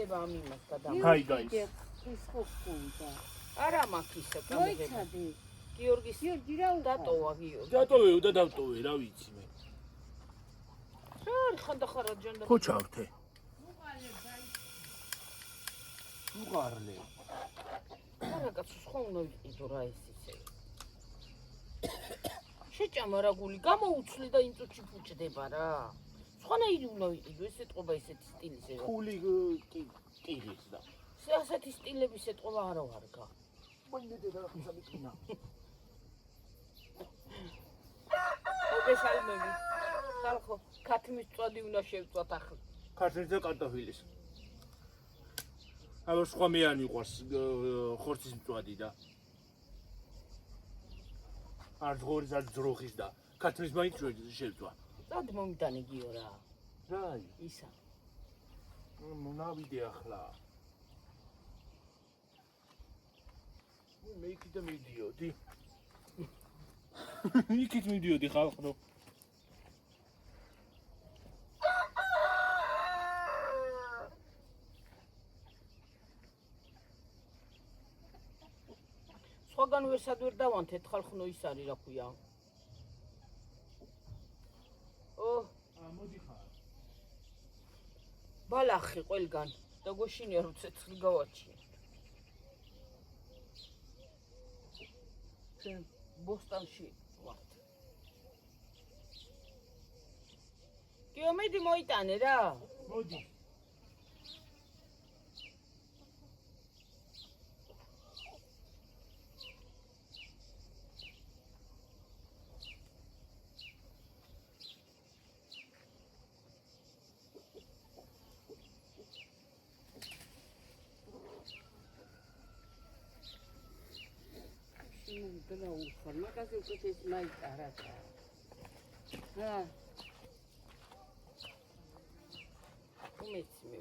ჭირდება ამ იმას გადამ. Hi guys. ის ხო გქონდა. არა მაქვს ისე გამიგება. მოიცადე. გიორგის გიორგი რა დატოვა გიორგი. დატოვე და დავტოვე, რა ვიცი მე. რა ხანდახარა ჯანდა. ხო ჩავრთე. უყარლე. არა კაცო სხვა უნდა ვიყიდო რა ეს ისე. შეჭამა რა გული გამოუცვლი და იმ წუთში ფუჭდება რა. სხვანაირი უნდა ვიყიდო ეს ეთყობა ესეთი სტილის ეხა. ფული ტირიც და. ასეთი სტილების ეთყობა არა ვარგა. მოინდე და ხსაბინა. მოგესალმები. ხალხო, ქათმის წვადი უნდა შევწვათ ახლა. ქართლის და კარტოფილის. აბა სხვა მე არ მიყვარს ხორცის მწვადი და არ ზღორის არ ძროხის და ქართლის მაინც შევწვა. წადი მომიტანე გიო რა. რაი? ისა. მონავიდე ახლა. მე იქით მიდიოდი. იქით მიდიოდი ხალხო. სხვაგან ვერსად ვერ დავანთეთ ხალხნო ის არის რა ქვია. მოდი ხარ. ბალახი ყველგან და გოშინია რომ ცეცხლი გავაჩიე. ჩვენ ბოსტანში ვართ. კიომედი მოიტანე რა. მოდი. და უხარ მაგაზე უკვე ეს მაიტარა და რა უმეცი მე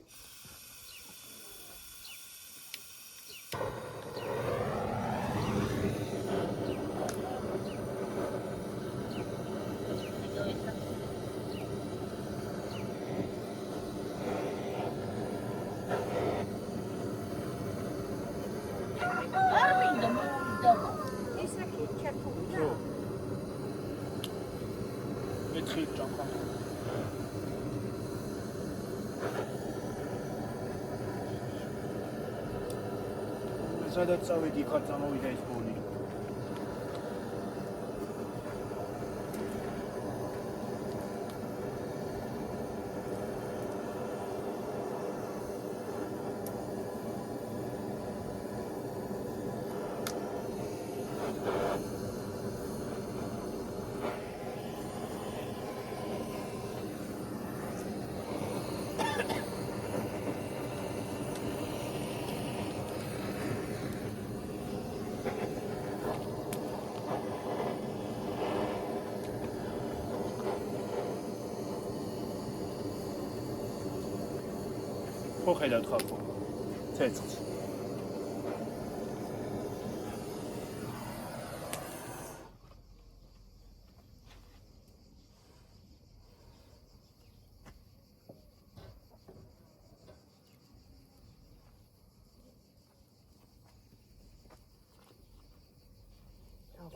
სადაც წავედი, ხარ წამოვიდა ეს გოლი. ხო ხედავთ ხალხო. ცეცხლს.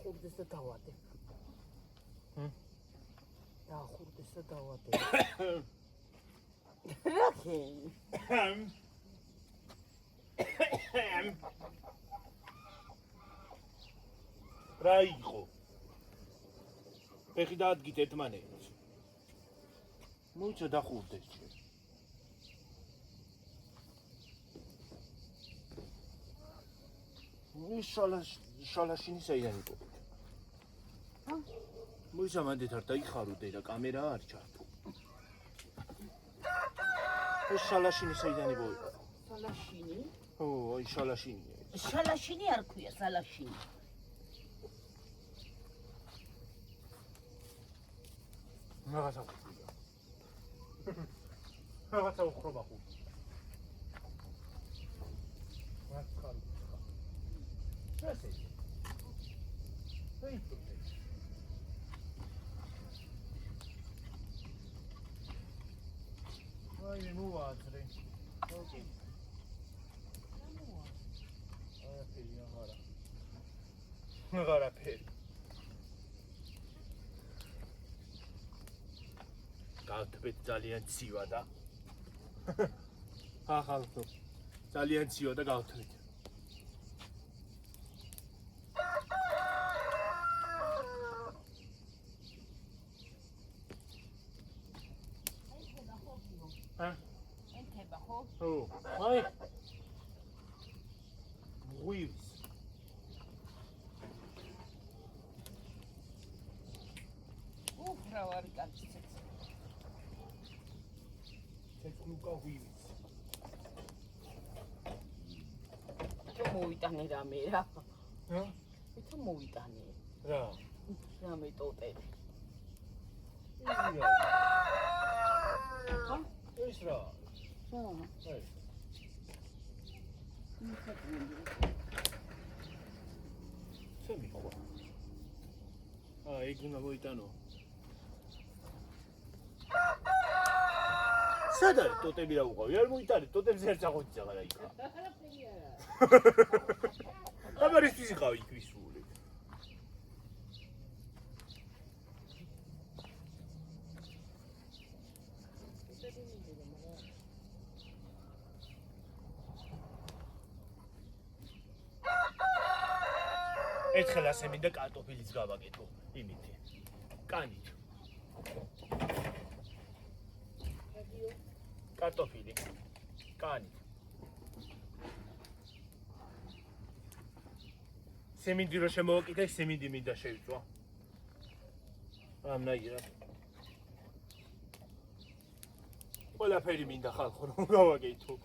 ხურდეს და დავადე. ხურდეს და დავადე. რა იყო? ფეხი დაადგით ერთმანეთს. მოიცა დახურდეს ჩვენ. ის შალაშინი საიდან იყო? მოიცა მანდეთ არ დაიხარუდე რა კამერა არ ჩართო. ეს შალაშინი საიდან იყო? სალაშინი? ო, აი შალაშინი. შალაშინი არ ქვია, სალაშინი. რაღაცა ვხდება. რაღაცა ვხრობა ხო. რაც ხარ. ესე. ეიტო. აი მოვაძრე. ოკეი. გავთბეთ ძალიან ცივა და ხალხო ძალიან ცივა და გავთბეთ ეთება ხო? ო აი ღვივის უბრალოდ კაცი ცეცხლუკა ღვივის თუ მოვიტანე რამე რა რა თუ მოვიტანე რა რამე ტოტები ხა ეს რა ეს ჩემი ხო ეგ უნდა მოიტანო სად არის ტოტები რა უყავი არ მოიტანე ტოტებს ერთ აღოთი აღარა იქა აბა ის ვიყავი იქ ვისული ერთხელ ასე მინდა კარტოფილიც გავაკეთო იმით კანით კარტოფილი კანით სემინდი რო შემოვაკიდე სემინდი მინდა შევიწვა ამნაირად ყველაფერი მინდა ხალხო რომ გავაკეთო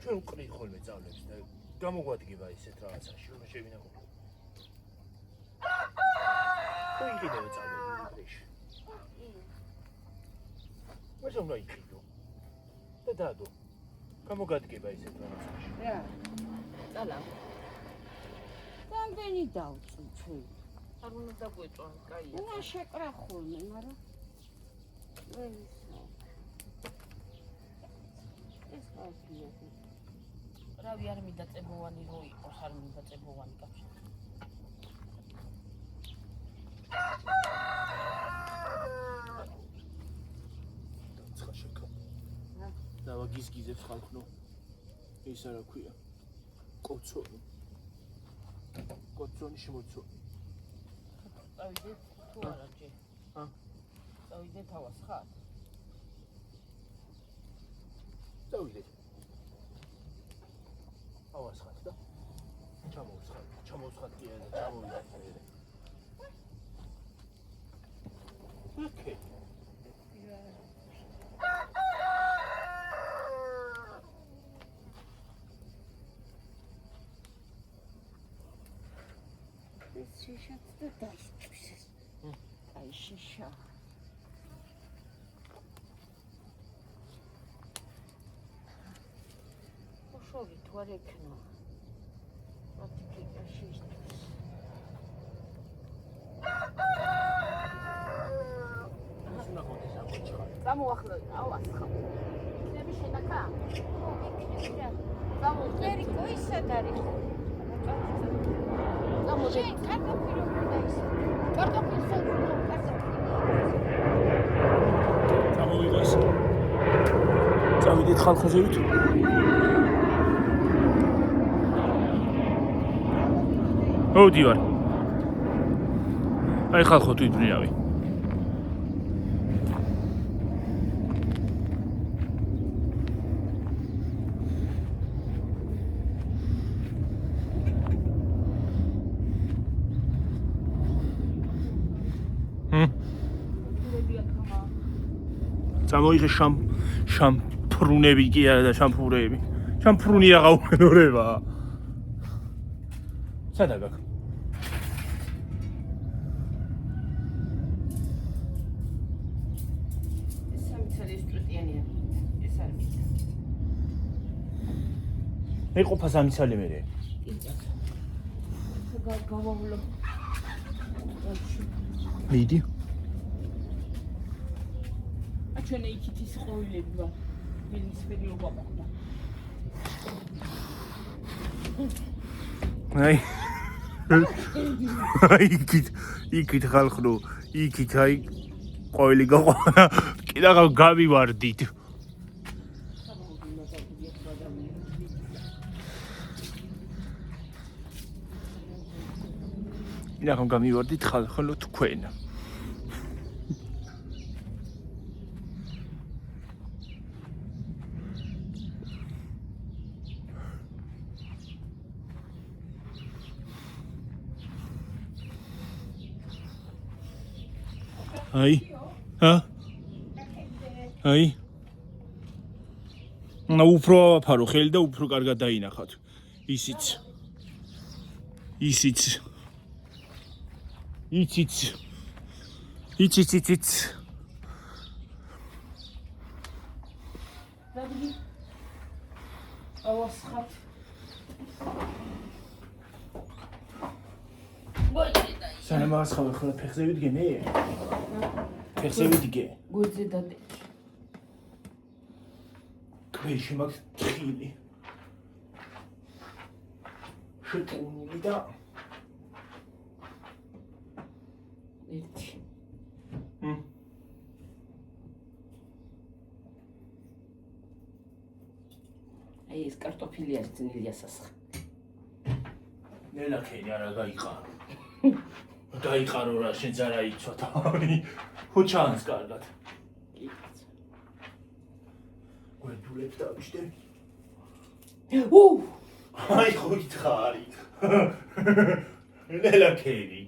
ჩვენ ვყრით ხოლმე წავლებს და გამოგვადგება ისეთ რაღაცაში რომ შევინახო. თუ იყიდები წავლები პრეში. მაშინ რა იყიდო? და დადო. გამოგვადგება ისეთ რაღაცაში. რა? წალა. რამდენი დავწი ჩვენ? არ უნდა დაგვეწვა, კაია. უნდა შეკრა ხოლმე, მაგრამ ეს ხალხია. რავი არ მინდა წებოვანი რო იყოს, არ მინდა წებოვანი კაცი. ცხა შეკა. დავა გიზგიზებს ხალხნო. ის არა ქვია. კოცონი. კოცონი შემოცონი. წავიდე თუ არა ჯე. წავიდე თავას ხარ. წავიდე. ავას ხარ და ჩამოვსხათ კიდე და ჩამოვიდე. ოკეი. ეს შიშაც და დაისწვის. აი შიშა. ხოშოგი თუ არ ექნა. მათი შიშს. გამოახლა, ავას ხარ. იქნები შენაკა? ო, იქნები რა. გამოხერი ისად არის. გამოდი. კარტოფილი უნდა ის. კარტოფილს უნდა კარტოფილი. წავიდეთ ხალხაზევით. მოვდივარ. აი ხალხო თვითმფრინავი. წამოიღე შამფრუნები კი არა და შამფურები. შამფრუნი რაღა უყურება. სადა გაკ? ეს სამიცალი ეს წვეტიანია. ეს არ მიწა. მე ყოფა სამიცალი მერე. გავავლო. მიდი. ჩვენი იქით ის ხოვილები ვარ. მინისფერი უყავდა. აი იქით ხალხო, იქით აი ყვავილი გაყვა. კიდე გავივარდით. ნახო გამივარდით ხალხო თქვენ. აი აი უფრო ავაფარო ხელი და უფრო კარგად დაინახავთ ისიც ავასხათ სანამ ასხავე ხოლმე ფეხზე ვიდგე მე ფეხზე ვიდგე გურძე და ქვეში მაქვს თხილი შეტყუნული და ერთი აი ეს კარტოფილი არის ძნელია სასხა ნელაქენი არა გაიყარო დაიყარო რა შენ ზარა იცვა თავი ხო ჩანს კარგად გვერდულებს დავიშტე აი ხო ითხარი ნელაქენი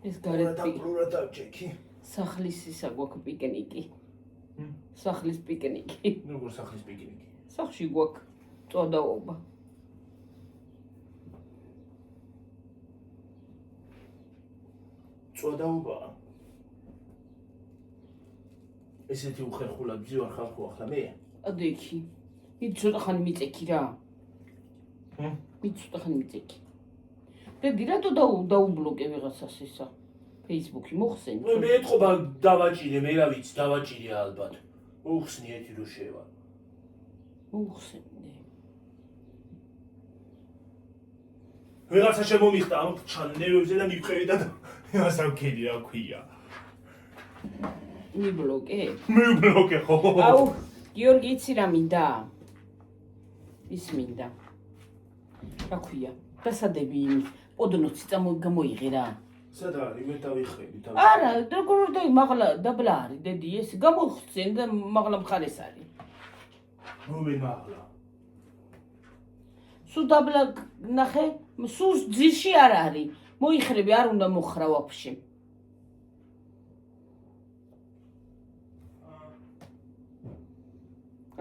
ეს გარეთ პროდუქტი სახლის ისა გვაქვს პიკნიკი სახლის პიკნიკი როგორ სახლის პიკნიკი სახში გვაქვს წვდაობა წვდაობა ესეთი უხერხულად ვზივარ ხალხო ახლა მე ადექი მე ცოტა ხანი მიწექი რა მე ცოტა ხანი მიწექი დედი რატო დაუბლოკე ვიღაცას ისა Facebook-ი მოხსენი მე ეთყობა დავაჭირე მე რა ვიცი დავაჭირე ალბათ მოხსნი ერთი რო შევა მოხსენე ვიღაცა შემომიხდა ამ ჩანელებზე და მივყევი და ასავქედი რა ქვია მიბლოკე ხო აუ გიორგი იცი რა მინდა ის მინდა რა ქვია დასადები პოდნოცი გამოიღე რა სადა არის მე დავიხედი არა როგორ მაღლა დაბლა არის დედი ეს გამოხსენ და მაღლა მხარეს არის რომე მაღლა სულ დაბლა ნახე სულ ძირში არ არის მოიხრები არ უნდა მოხრა ვაფშე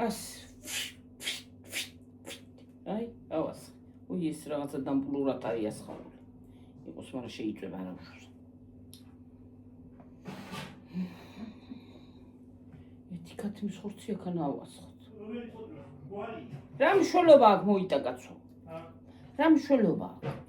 ას აი ავას უი ეს რაღაცა დამპლურად არის ასხავული იყოს მაგრამ შეიძლება არა უშავს ეთიკათი მსხურცი აქან ავასხოთ რა მშველობა აქვს მოიტა კაცო რა მშველობა აქვს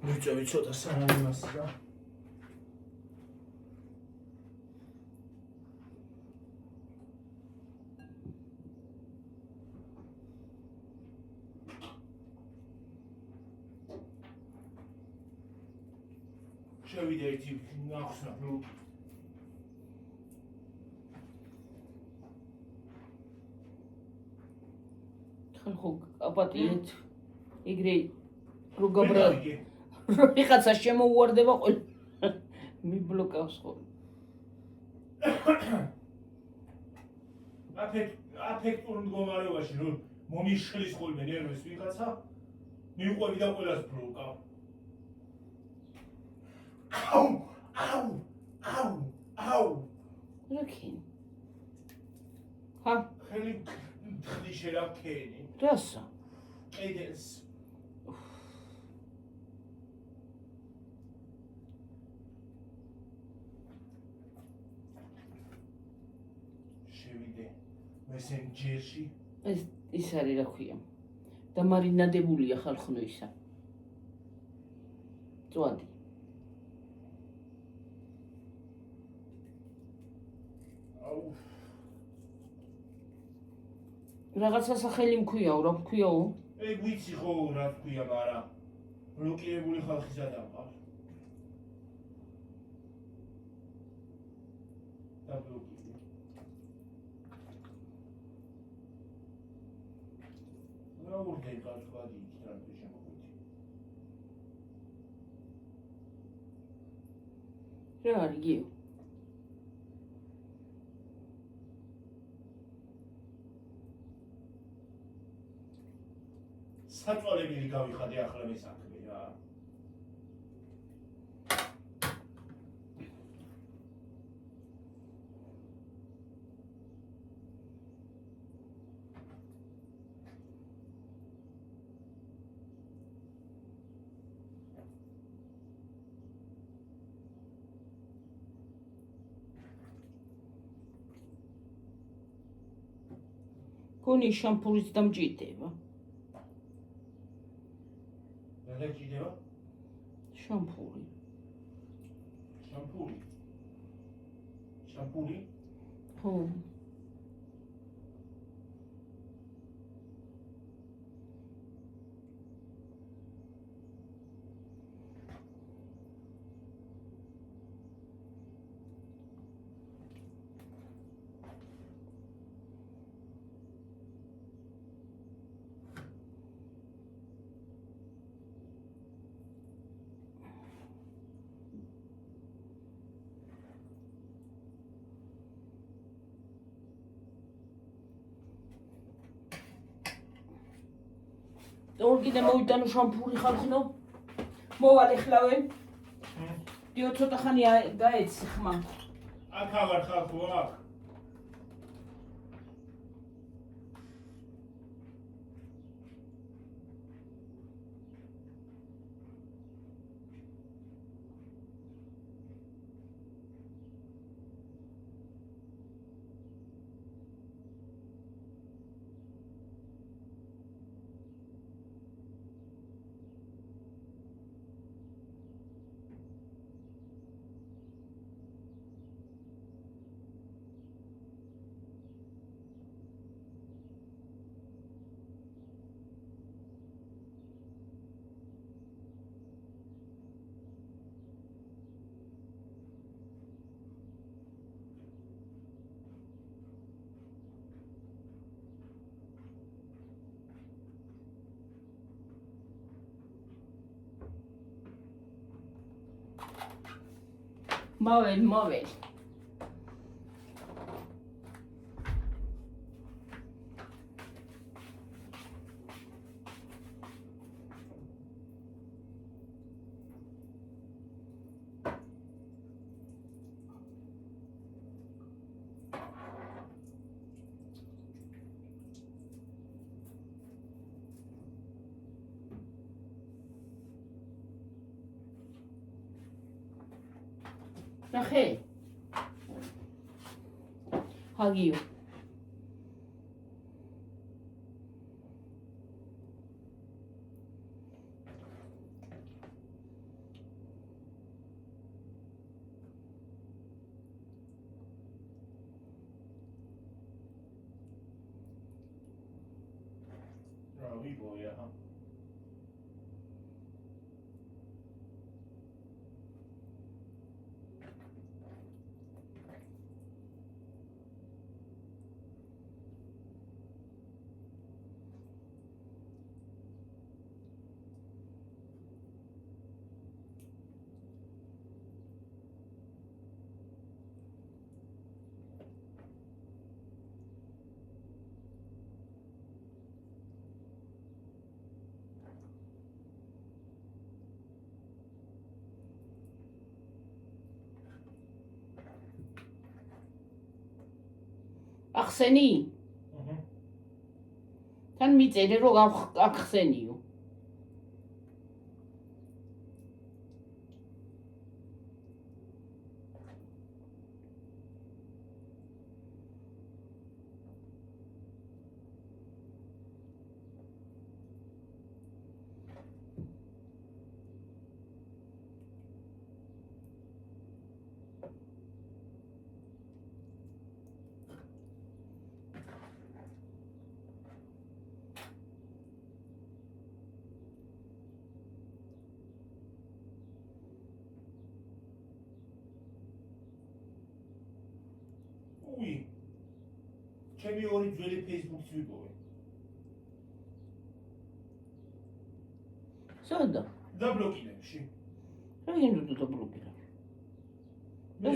მიწევი ცოტა სანამ იმას რა. შევიდე ერთი ახსნა ნუ ხო აპატიეთ ეგრე როგაბრა ვიღაცა შემოუვარდება ყველა მიბლოკავს ხო აფექტურ მდგომარეობაში რომ მომიშლის ხოლმე ნერვებს ვიღაცა მიუყვები და ყველას ბლოკავ აუ რაკი ჰა ხელი ხდი შერაქენი რასა ყედელს შევიდე მესენჯერში ის არის რა ქვია დამარინადებულია ხალხნოისა წვადი რაღაცა სახელი მქვიაო რა მქვიაო ეგ ვიცი ხო რა თქვია მაგრამ ბლოკირებული ხალხისა დამყავს და ბლოკირებული რა ვორდენ კაცვადი ისტრანტი შემოგვიდი რა არის გიო საწვალებელი გავიხადე ახლა მე საქმე რა გონი შამპურიც დამჭირდება რა გჭირდება შამპური შამპური ხო ორგიდე მოვიტანო შამპური ხალხნო მოვალე ხლავენ დიო ცოტა ხანია გაეცი ხმა აქ აღარ ხალხო აქ მოվել ნახე ჰაგიო oi boia. ახსენი? თან მიწერე რომ ახსენიო. ui. ჩემი ორი ძველი Facebook-ს ვიპოვე. სადა? დაბლოკილებში. რა გინდა დაბლოკილე? მე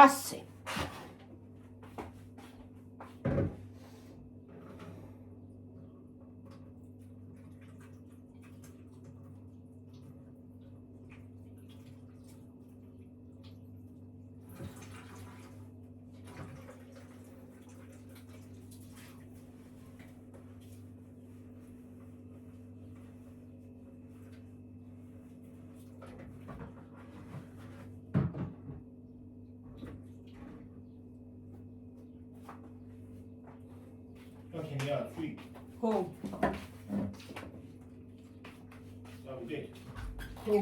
ასე. Okay, yeah, 3. ხო. დავიდე. ხო.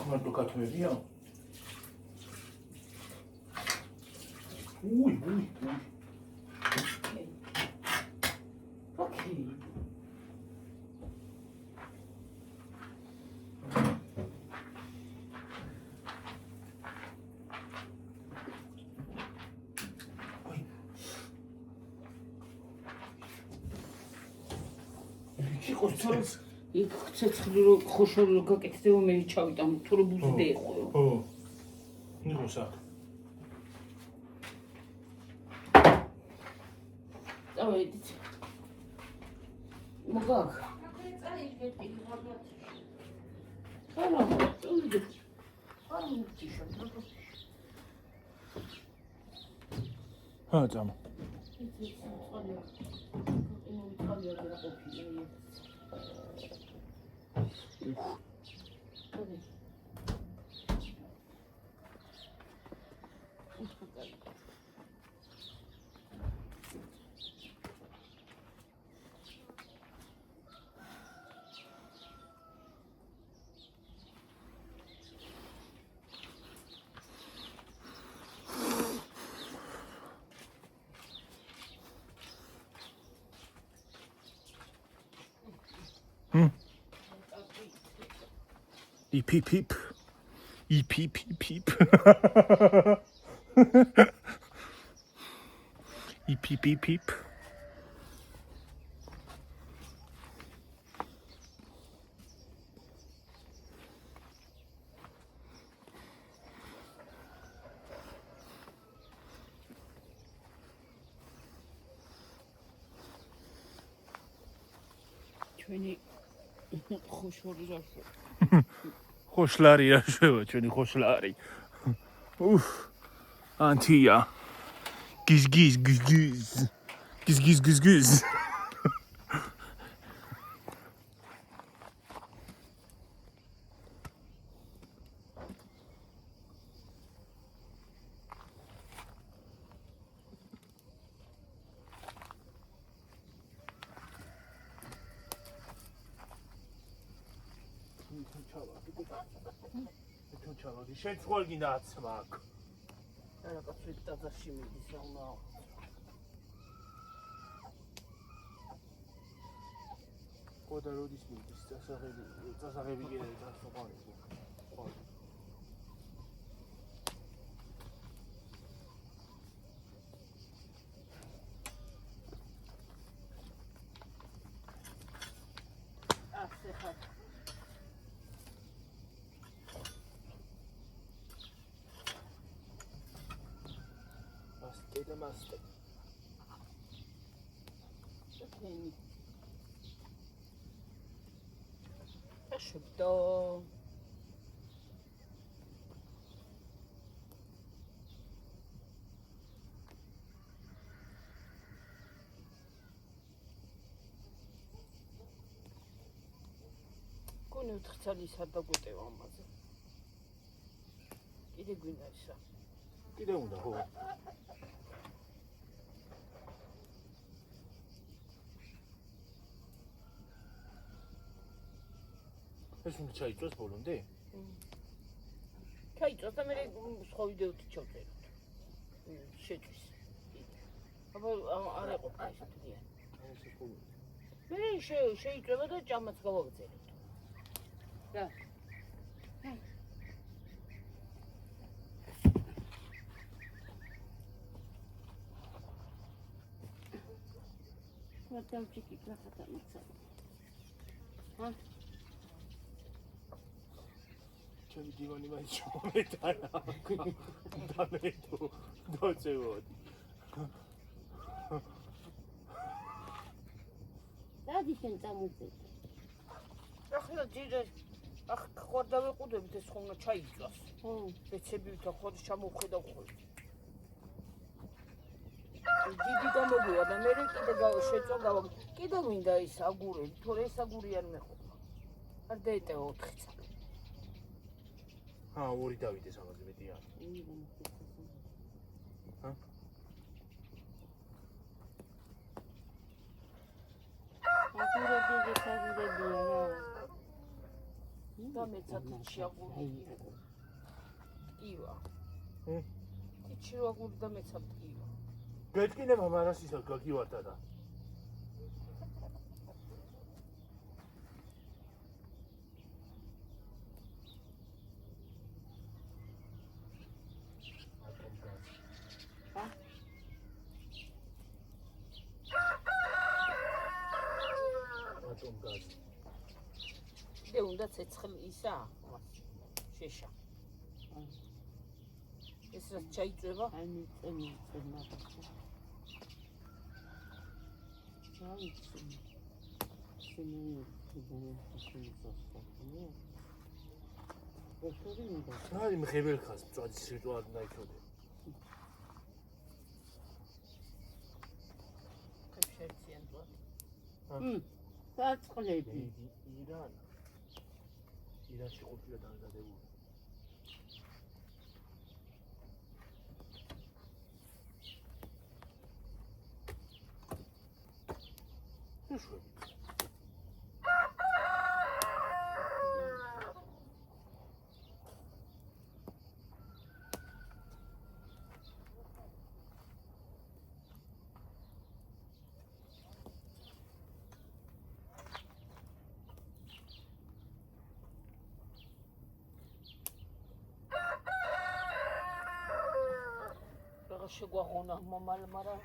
Quanto cattiveria? Ui. Okay. იქ ცეცხლი რო ხოშორი რო გაკეთდება მე ჩავიტან თუ რო ბუზდე ეყო. ხო. ნიღოსა. დავედით. მოგაკ. ხალა, წავიდე. არ მოვჭიშო. წამ. იფიფიფ იფიფიფ იფიფიფ ჩვენი ხოშორი რაშო. ხოშლარი რაშევა ჩვენი ხოშლარი. უფ ანტია გიზ გიზ გიზ გიზ გიზ გიზ გიზ გიზ ჩავადი შენ წვარ გინდა აცმა აქ არა კაცი ტაძარში მიდის რა უნდა ხოდა როდის მიდის წასაღები გინდა დასოყარი ასე ხარ და მასტე შენი აშბდო კონე თხცალის არ დაგუტევა ამაზე კიდე გვინდა ისა კიდე უნდა ხო ეს უნდა ჩაიწვას ბოლომდე? ჩაიწვას და მე სხვა ვიდეოთი ჩავწეროთ. შეჭვის. აბა არ ეყოფა ეს თვიანი. ეს ბოლომდე. მე შეიწვა და ჭამაც გავაგზავნებთ. რა. ვატავჭიკი გახათა მიცა. ჰა? ჩემი დივანი მაინც მომეტანა. და მე თუ დაწევოდი. დადი შენ წამოწეთ. ახლა ძირე ახ ხوار დავეყუდებით ეს ხომ ჩაიწვას. ხო. ეცებივით ხوار ჩამოვხედავ ხოლმე. დიდი გამოგვია და მე კიდე შეწვა გავაგ. კიდე მინდა ის აგურები, თორე ეს აგური არ მეყოფა. არ დაეტევა 4 წელი. ორი დავიდეს ამაზე მეტია. ჰა? აგურები გესაგურებია რა. და მეცად შეაგური. ტკივა. ტკიჩი აგური და მეცად ტკივა. გეტკინე მამარას ისა გაგივარდა და. და უნდა ცეცხლი ისა შეშა. ეს რა ჩაიწვება? აი მიწენი მაგაცა. ჩაიწვება. შენია აი მღებელ ხას მწვადის რიტუალი დაიქოდე. კაფშერციან თვა. საწყლები. ირანში ყოფილა დამზადებული. უშვები. შეგვაღონა მომალ, მაგრამ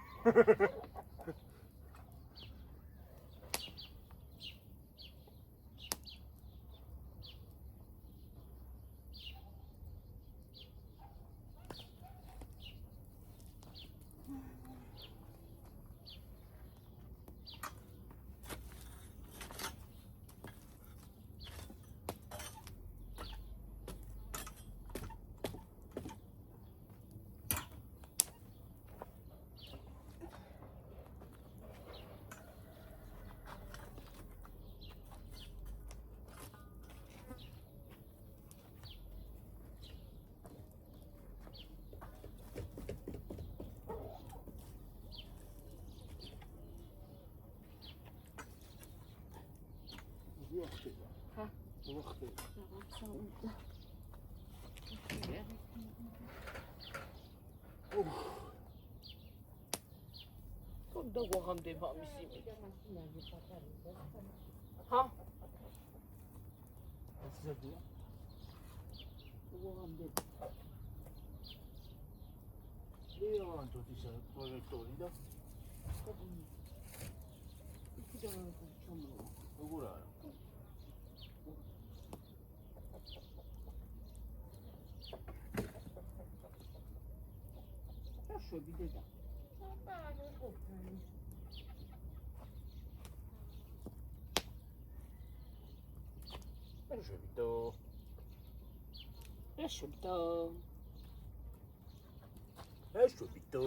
და გვაღამდება ამის იმედი. ჰა? ესებია. გვაღამდება. ლეონტო ისა პროექტორი და იქიდან ჩამოვა. როგორ არა? შვები დედა. ეშვებიტო.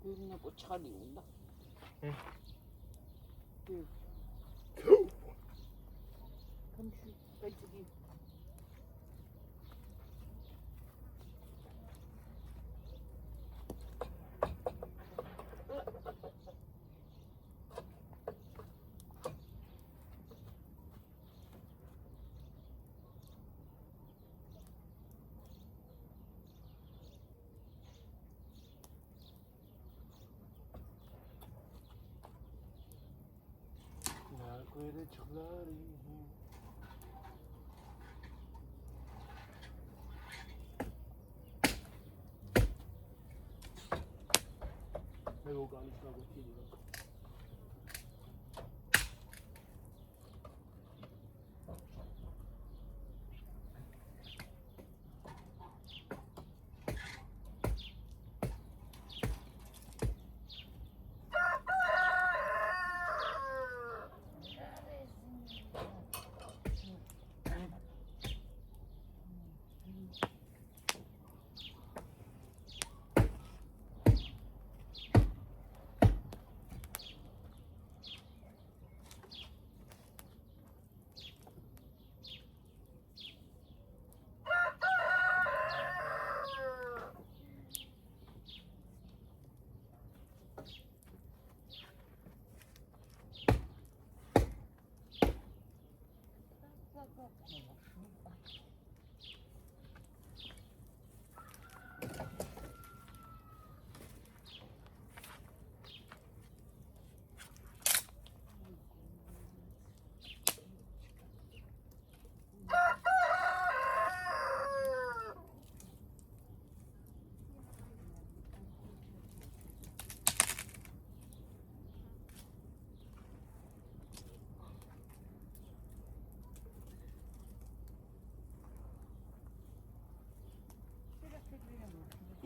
გურნა კოჩხალი უნდა. გამში პეჭი. Quere cioccolari. Devo organizzare questi due.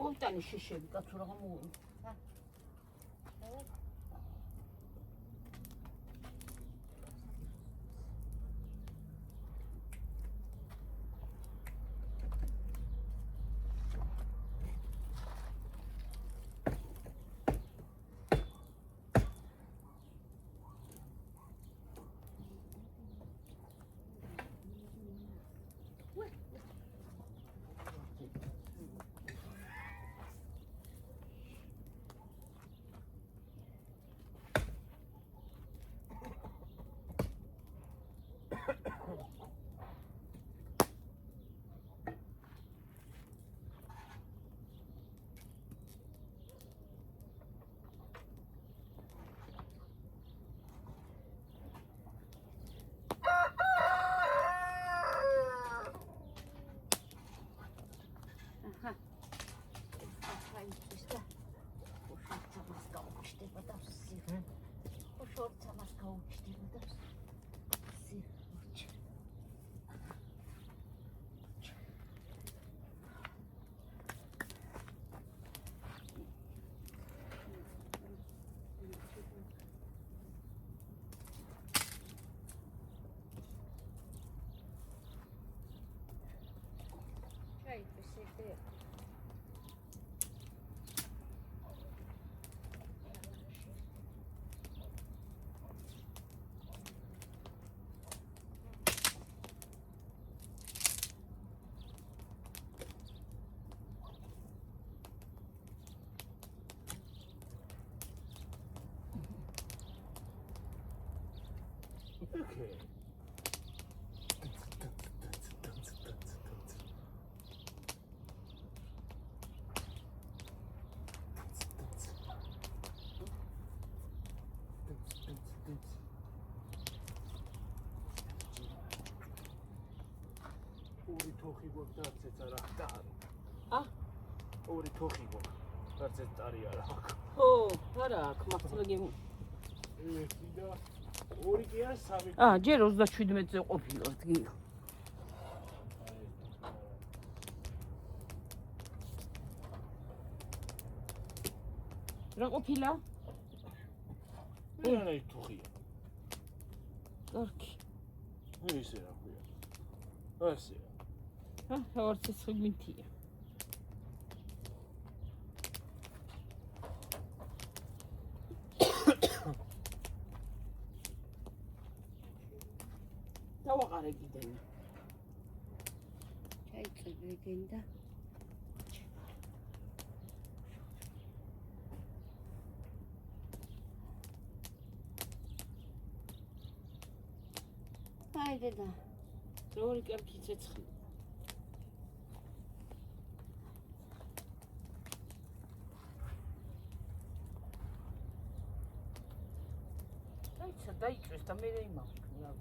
მომტანი შეშები კაცო რა მოუვი. შორც ამას გაუჩნდება და სიუჩი. Çay pişirdi. Okay. ორი თოხი გვაქვს და არც არა ხტარი. ორი თოხი გვაქვს. არც ტარი არა აქვს. ხო, არა, მართლა ერთი და ორი კი არა, სამი. ჯერ 37-ზე ყოფილიყავთ, გიო. რა ყოფილა? რა თოხია? კარგი. ისე რა ქვია. ასე. თავარც ციგმითია. დავაყარე კიდენ. ჩაიწვევენ და Haydi da. როგორი კარგი ცეცხლი. დაიწვეს და მე იმავკნია.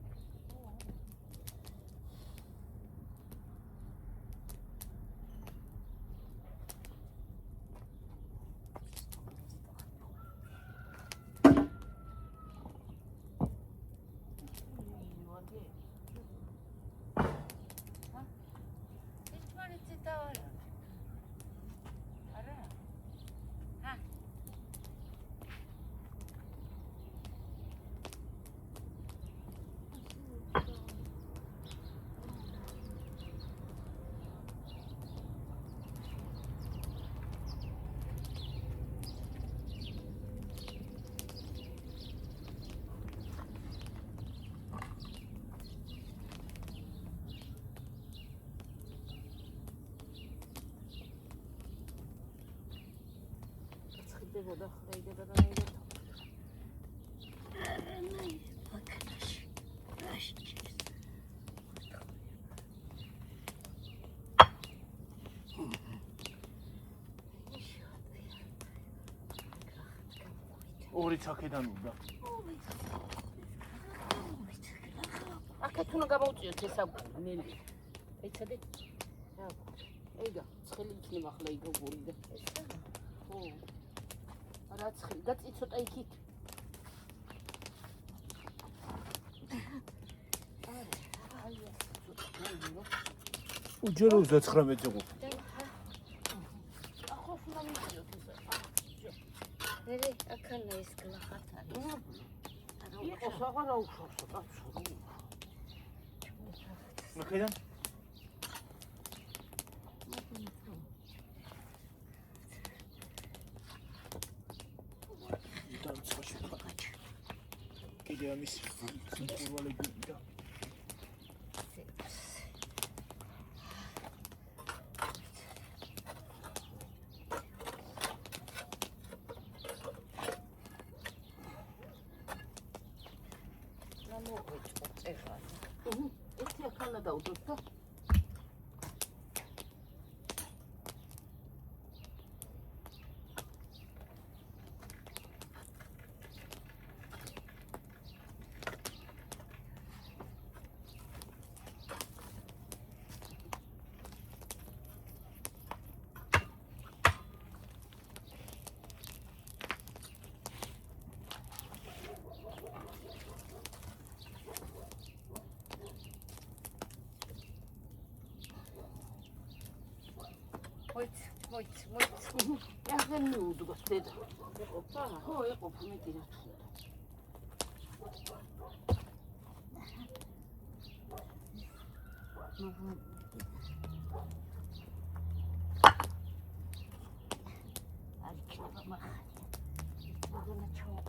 ხდება ხრეიდება და ნაირად. ორი ცაკედან უნდა. აქეთ უნდა გამოვწიოთ ეს ნელი. ეცადე. ეგა, ცხელი იქნება ახლა იგოგური და ეს და. ხო. რა ცხელი და ცოტა იქით. უჯერო 39-ზე ყოფილი. ახლა უნდა მივიწიოთ ესე. Nere akana is glakatari. იყო საღარა უხსოვსო კაცო. მოკედან? კიდე ამის სიმპურვალები და ერთი ახალნა დავდოთ და მოიც. აღარ მიუდგოს დედა. ეყოფა? ხო, ეყოფა მეტი რა თქმა უნდა. არ იქნება მახარია. მაგონა ჩავა.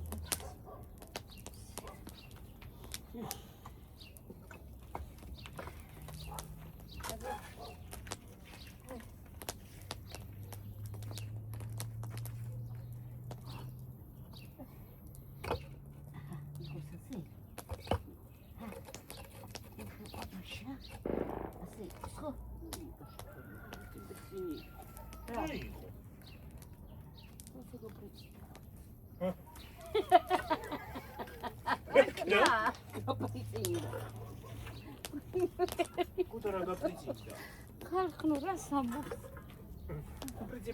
კუდა რა გაპრიძინდა? ხალხნო რა სამბობს?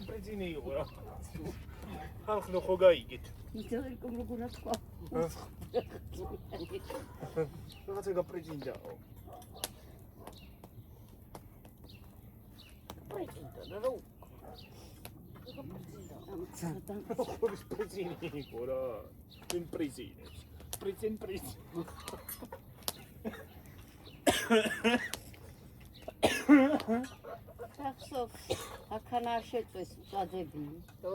პრიძინი იყო რა. ხალხნო ხო გაიგეთ. ისევ როგორ თქვა? რაღაცა გაპრიძინდა. პრიძინდა რა. ხურის პრიძინი იყო რა. იმ პრიძინებს. პრიძინ. ახსოვს, აქანა არ შეწეს წადები. ო,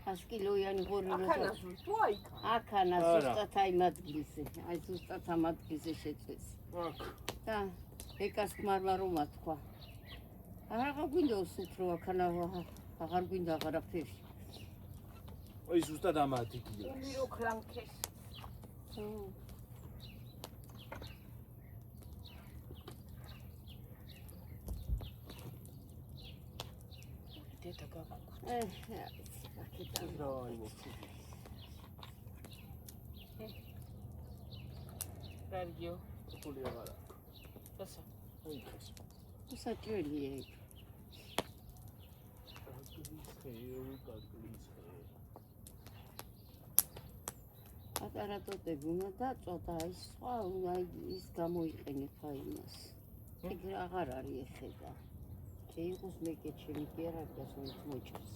100 კილოიანი ღორი რო ახანას თუ აიქ. აქანა ზუსტად აი მადგილზე, აი ზუსტად ამ ადგილზე შეწეს. აქ. და ეკას ხმარმა რომ ათქვა. აღარ გვინდა უფრო აქანა აღარ გვინდა აღარაფერი. აი ზუსტად ამ ადგილზე. მირო ქლანქეს. დედა გაგვაქვს. აქეთან რა აიღო. რადიო. ფული აღარ აქვს. დასა. აი ეს. საჭიროა ეგ. ატარა ტოტები უნდა დაწვა ის სხვა აი ის გამოიყენეთ აი იმას. ეგ აღარ არის ეხედა. შეიყოს მეკეჩემი კი არა გასულით მოჭრს.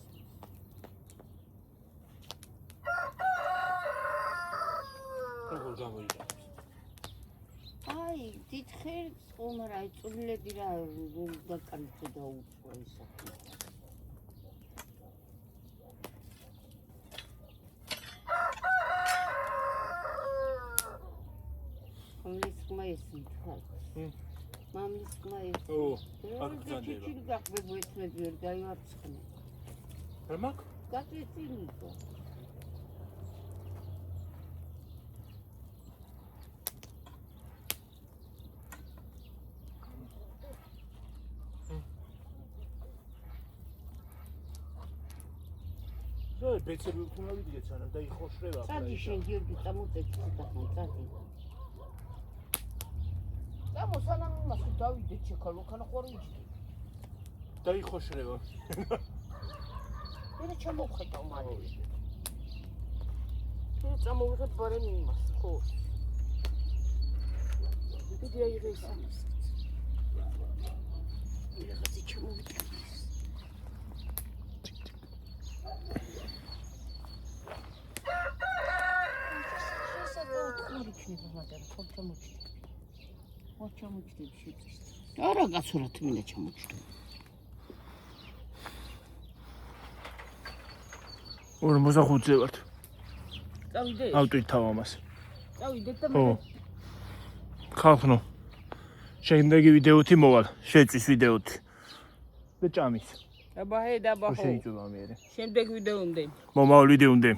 როგორ გამოიყენებს? აი დიდხერს ხომ რა იწულები რა დაკარგო და უწყო ის ახლა. მამლის ხმა ისმითხარ. მამლის ხმა ის. ო, აქ გზანდება. ჩიჩილ გაყვებოეთმები ვერ გაივარცხნე. რა მაგ? გაწეწინიკო. ზოი ბეცები უნდა ვიდიეთ სანამ და იხოშრება. წადი შენ გიორგი წამოწეწი ცოტა წადი. გამოსანამ იმას დავიდეთ შეკალო ხანა ხوارიჯი. და იხოშრება. მე ჩამოვხედავ მალე. მე წამოვიღებ ბარემ იმას, ხო. დიდი აიღე ის ამას. ვიღაცი ჩამოვიდა. არა გასურათ მინდა ჩამოჩდე. 45-ზე ვართ. წავიდე. ავტვით თავამას. წავიდეთ და ო. ხალხნო. შემდეგი ვიდეოთი მოვალ. შეწვის ვიდეოთი. და ჭამის. დაბაჰე. შეიძლება მე. შემდეგ ვიდეომდე. მომავალ ვიდეომდე.